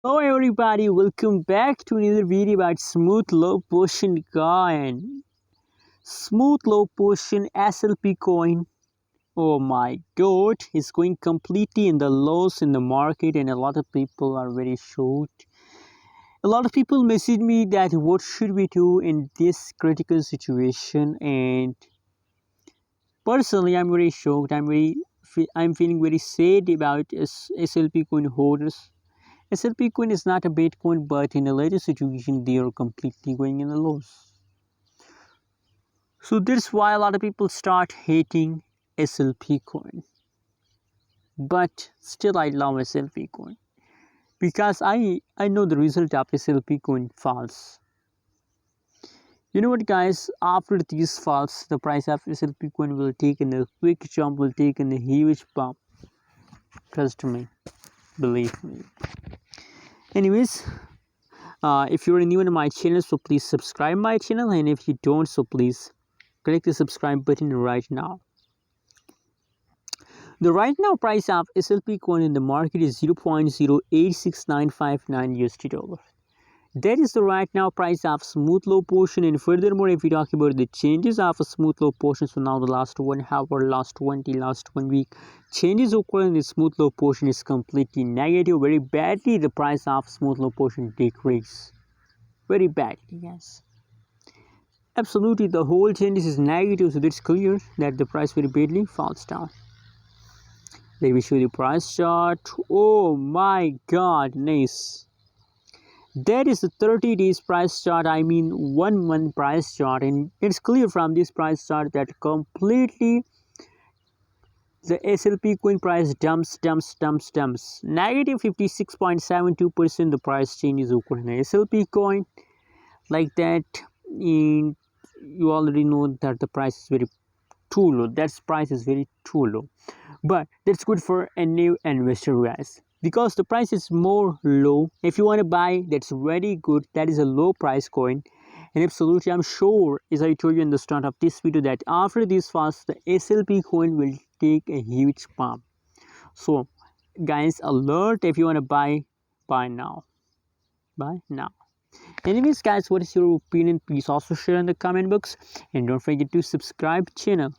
Hello everybody, welcome back to another video about smooth low potion coin. Smooth low potion SLP coin. Oh my god, it's going completely in the lows in the market and a lot of people are very shocked. A lot of people message me that what should we do in this critical situation, and personally I'm very shocked. I'm feeling very sad about SLP coin holders. SLP coin is not a Bitcoin, but in a later situation, they are completely going in the loss. So that's why a lot of people start hating SLP coin. But still, I love SLP coin because I know the result of SLP coin falls. You know what, guys? After these falls, the price of SLP coin will take in a quick jump, will take in a huge bump. Trust me, believe me. Anyways, if you're new to my channel, so please subscribe my channel, and if you don't, so please click the subscribe button right now. The right now price of SLP coin in the market is 0.086959 USD dollar. That is the right now price of smooth low portion. And furthermore, if we talk about the changes of a smooth low portion, so now the last 1 hour, last 1 week, changes occur in the smooth low portion is completely negative. Very badly, the price of smooth low portion decrease. Very badly, yes. Absolutely, the whole changes is negative, so it's clear that the price very badly falls down. Let me show you the price chart. Oh my god, nice. That is the 30 days price chart, I mean 1 month price chart, and it's clear from this price chart that completely the SLP coin price dumps. Negative 56.72% the price change is occurring in SLP coin. Like that, in you already know that the price is very too low. That price is very too low, but that's good for a new investor, guys, because the price is more low. If you want to buy, that's very good. That is a low price coin, and absolutely I'm sure, as I told you in the start of this video, that after this fast the SLP coin will take a huge pump. So guys, alert, if you want to buy now. Anyways, guys, what is your opinion? Please also share in the comment box, and don't forget to subscribe channel.